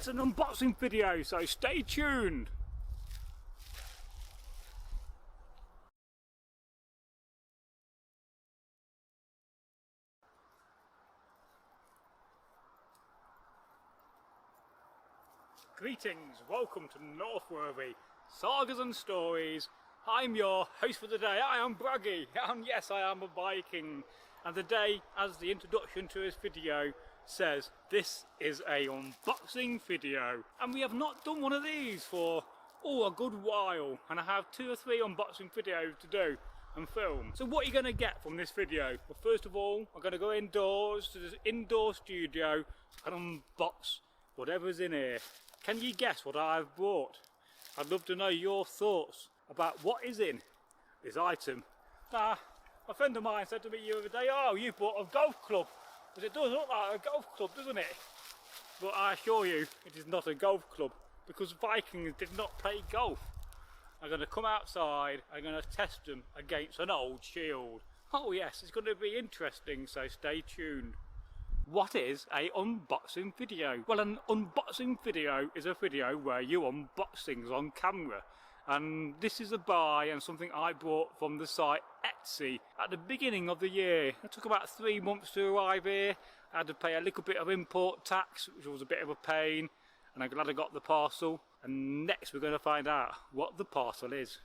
It's an unboxing video, so stay tuned. Greetings, welcome to Northworthy Sagas and Stories. I'm your host for the day. I am Bragi, and yes, I am a Viking. And today, as the introduction to this video says, this is a unboxing video. And we have not done one of these for a good while, and I have 2 or 3 unboxing videos to do and film. So what are you going to get from this video? Well, first of all, I'm going to go indoors to this indoor studio and unbox whatever's in here. Can you guess what I've brought? I'd love to know your thoughts about what is in this item. A friend of mine said to me the other day, oh, you bought a golf club. But it does look like a golf club, doesn't it? But I assure you, it is not a golf club, because Vikings did not play golf. I'm going to come outside, I'm going to test them against an old shield. Oh yes, it's going to be interesting, so stay tuned. What is a unboxing video? Well, an unboxing video is a video where you unbox things on camera. And this is a buy and something I bought from the site Etsy at the beginning of the year. It took about 3 months to arrive here. I had to pay a little bit of import tax, which was a bit of a pain, and I'm glad I got the parcel. And next we're going to find out what the parcel is.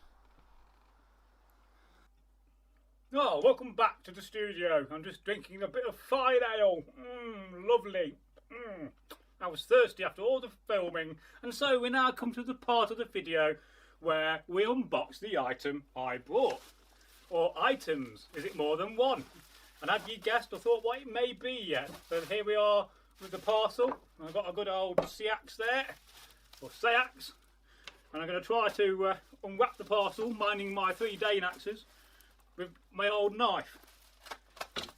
Oh, welcome back to the studio. I'm just drinking a bit of fine ale. Lovely. I was thirsty after all the filming, and so we now come to the part of the video where we unbox the item I bought. Or items, is it more than one? And have you guessed or thought what it may be yet? So here we are with the parcel. I've got a good old Seax there, or Seax, and I'm going to try to unwrap the parcel, minding my 3 Dane-axes with my old knife,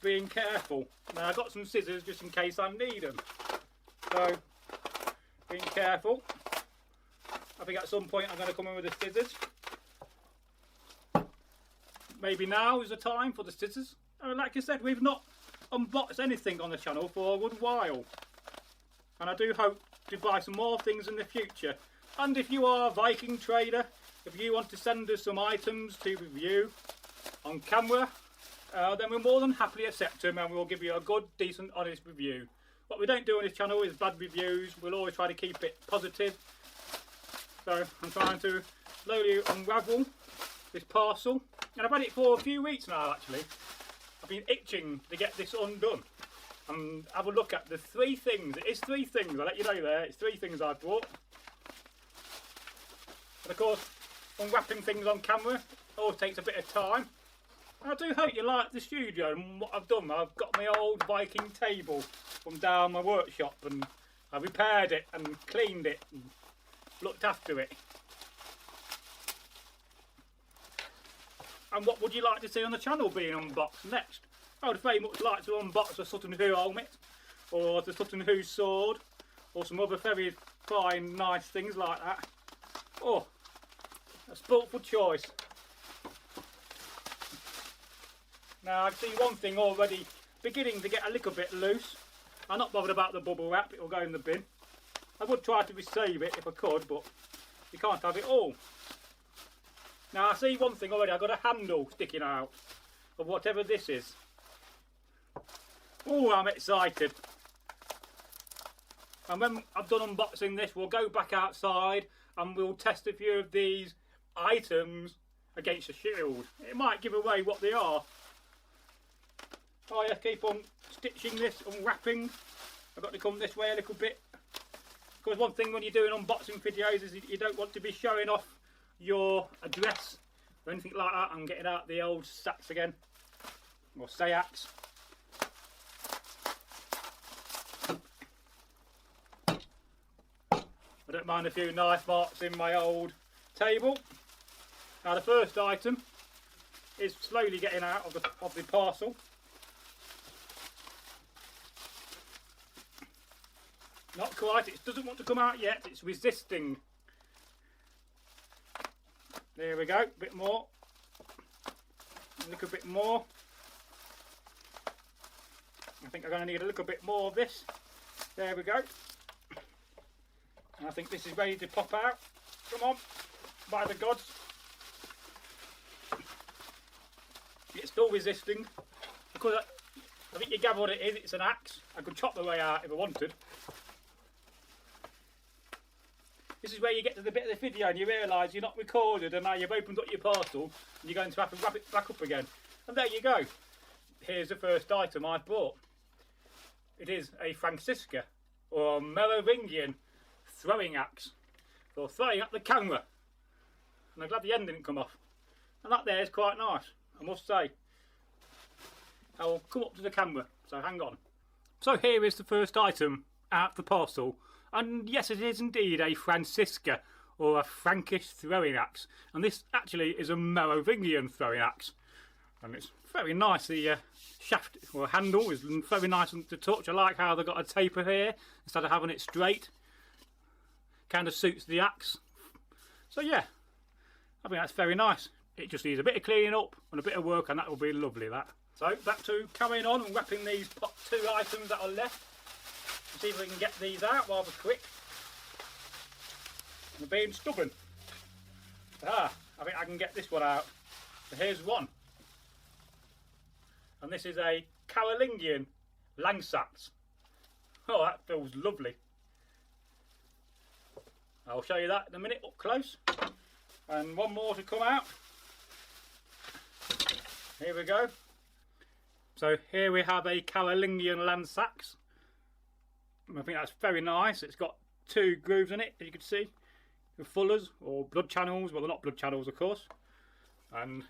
being careful. Now I've got some scissors just in case I need them, so being careful. I think at some point I'm going to come in with the scissors. Maybe now is the time for the scissors. Like I said, we've not unboxed anything on the channel for a good while, and I do hope to buy some more things in the future. And if you are a Viking trader, if you want to send us some items to review on camera, then we'll more than happily accept them, and we'll give you a good, decent, honest review. What we don't do on this channel is bad reviews. We'll always try to keep it positive. So I'm trying to slowly unravel this parcel, and I've had it for a few weeks now actually. I've been itching to get this undone and have a look at the 3 things. It is 3 things, I'll let you know there. It's 3 things I've bought. And of course, unwrapping things on camera always takes a bit of time. I do hope you like the studio and what I've done. I've got my old Viking table from down my workshop, and I repaired it and cleaned it and looked after it. And what would you like to see on the channel being unboxed next? I would very much like to unbox a Sutton Hoo helmet, or the Sutton Hoo sword, or some other very fine, nice things like that. Oh, a sportful choice. Now I see one thing already beginning to get a little bit loose. I'm not bothered about the bubble wrap, it will go in the bin. I would try to save it if I could, but you can't have it all. Now I see one thing already, I've got a handle sticking out of whatever this is. Oh, I'm excited. And when I've done unboxing this, we'll go back outside and we'll test a few of these items against a shield. It might give away what they are. Oh yeah, keep on stitching this, unwrapping. I've got to come this way a little bit. Because one thing when you're doing unboxing videos is you don't want to be showing off your address or anything like that. I'm getting out the old Sax again, or Seax. I don't mind a few knife marks in my old table. Now the first item is slowly getting out of the parcel. Not quite, it doesn't want to come out yet, it's resisting. There we go, a bit more. A little bit more. I think I'm going to need a little bit more of this. There we go. And I think this is ready to pop out. Come on, by the gods. It's still resisting. Because I think you gather what it is, it's an axe. I could chop the way out if I wanted. This is where you get to the bit of the video and you realise you're not recorded and now you've opened up your parcel and you're going to have to wrap it back up again. And there you go. Here's the first item I bought. It is a Francesca or a Merovigian throwing axe for throwing at the camera. And I'm glad the end didn't come off. And that there is quite nice, I must say. I will come up to the camera, so hang on. So here is the first item out of the parcel. And yes, it is indeed a Francesca or a Frankish throwing axe. And this actually is a Merovigian throwing axe. And it's very nice. The shaft or handle is very nice to touch. I like how they've got a taper here instead of having it straight. Kind of suits the axe. So yeah, I think that's very nice. It just needs a bit of cleaning up and a bit of work and that will be lovely, that. So back to carrying on and wrapping these two items that are left. See if we can get these out rather quick. I'm being stubborn. I think I can get this one out. So here's one. And this is a Carolingian Langseaxes. Oh, that feels lovely. I'll show you that in a minute up close. And one more to come out. Here we go. So here we have a Carolingian Langseaxes. I think that's very nice. It's got two grooves in it, as you can see, with fullers or blood channels. Well, they're not blood channels, of course. And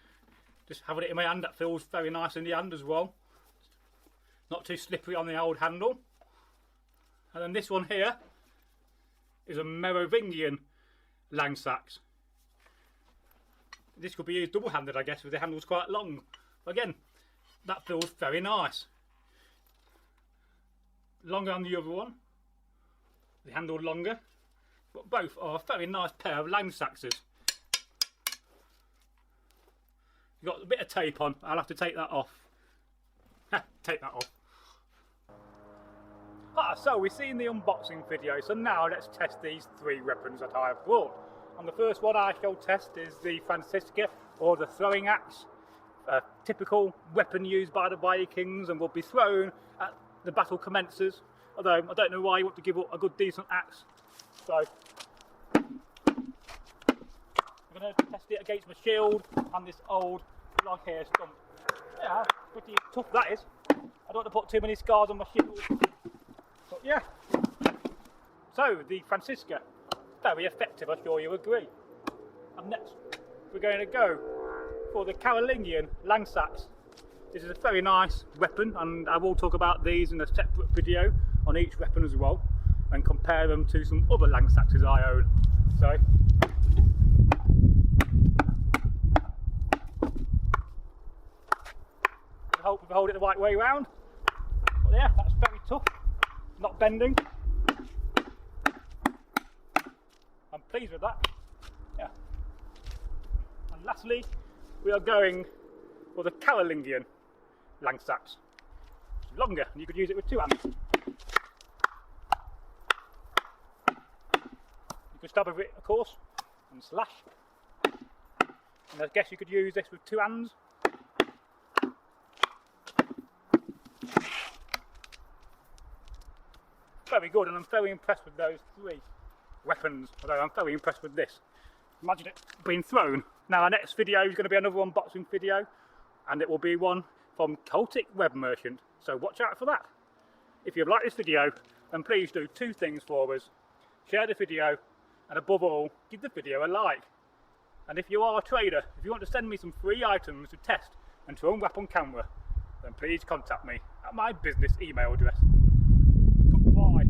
just having it in my hand, that feels very nice in the hand as well. Not too slippery on the old handle. And then this one here is a Merovigian Langseaxes. This could be used double-handed, I guess, with the handles quite long. But again, that feels very nice. Longer on the other one, the handle longer, but both are a very nice pair of Langseaxes. You've got a bit of tape on, I'll have to take that off. Take that off. So we've seen the unboxing video, so now let's test these three weapons that I have brought. And the first one I shall test is the Francesca, or the throwing axe. A typical weapon used by the Vikings and will be thrown at the battle commences, although I don't know why you want to give up a good decent axe. So I'm going to test it against my shield and this old log hair stump. Yeah, pretty tough that is. I don't want to put too many scars on my shield. But yeah. So the Francesca, very effective, I'm sure you agree. And next we're going to go for the Carolingian Langseaxes. This is a very nice weapon, and I will talk about these in a separate video on each weapon as well, and compare them to some other Langseaxes I own. So, I hope we hold it the right way around. But yeah, that's very tough, not bending. I'm pleased with that. Yeah. And lastly, we are going for the Carolingian Langseaxes. It's longer and you could use it with two hands. You could stab with it, of course, and slash. And I guess you could use this with two hands. Very good, and I'm very impressed with those three weapons, although I'm very impressed with this. Imagine it being thrown. Now our next video is going to be another unboxing video, and it will be one from Celtic Web Merchant, so watch out for that. If you've liked this video, then please do two things for us. Share the video, and above all, give the video a like. And if you are a trader, if you want to send me some free items to test and to unwrap on camera, then please contact me at my business email address. Goodbye.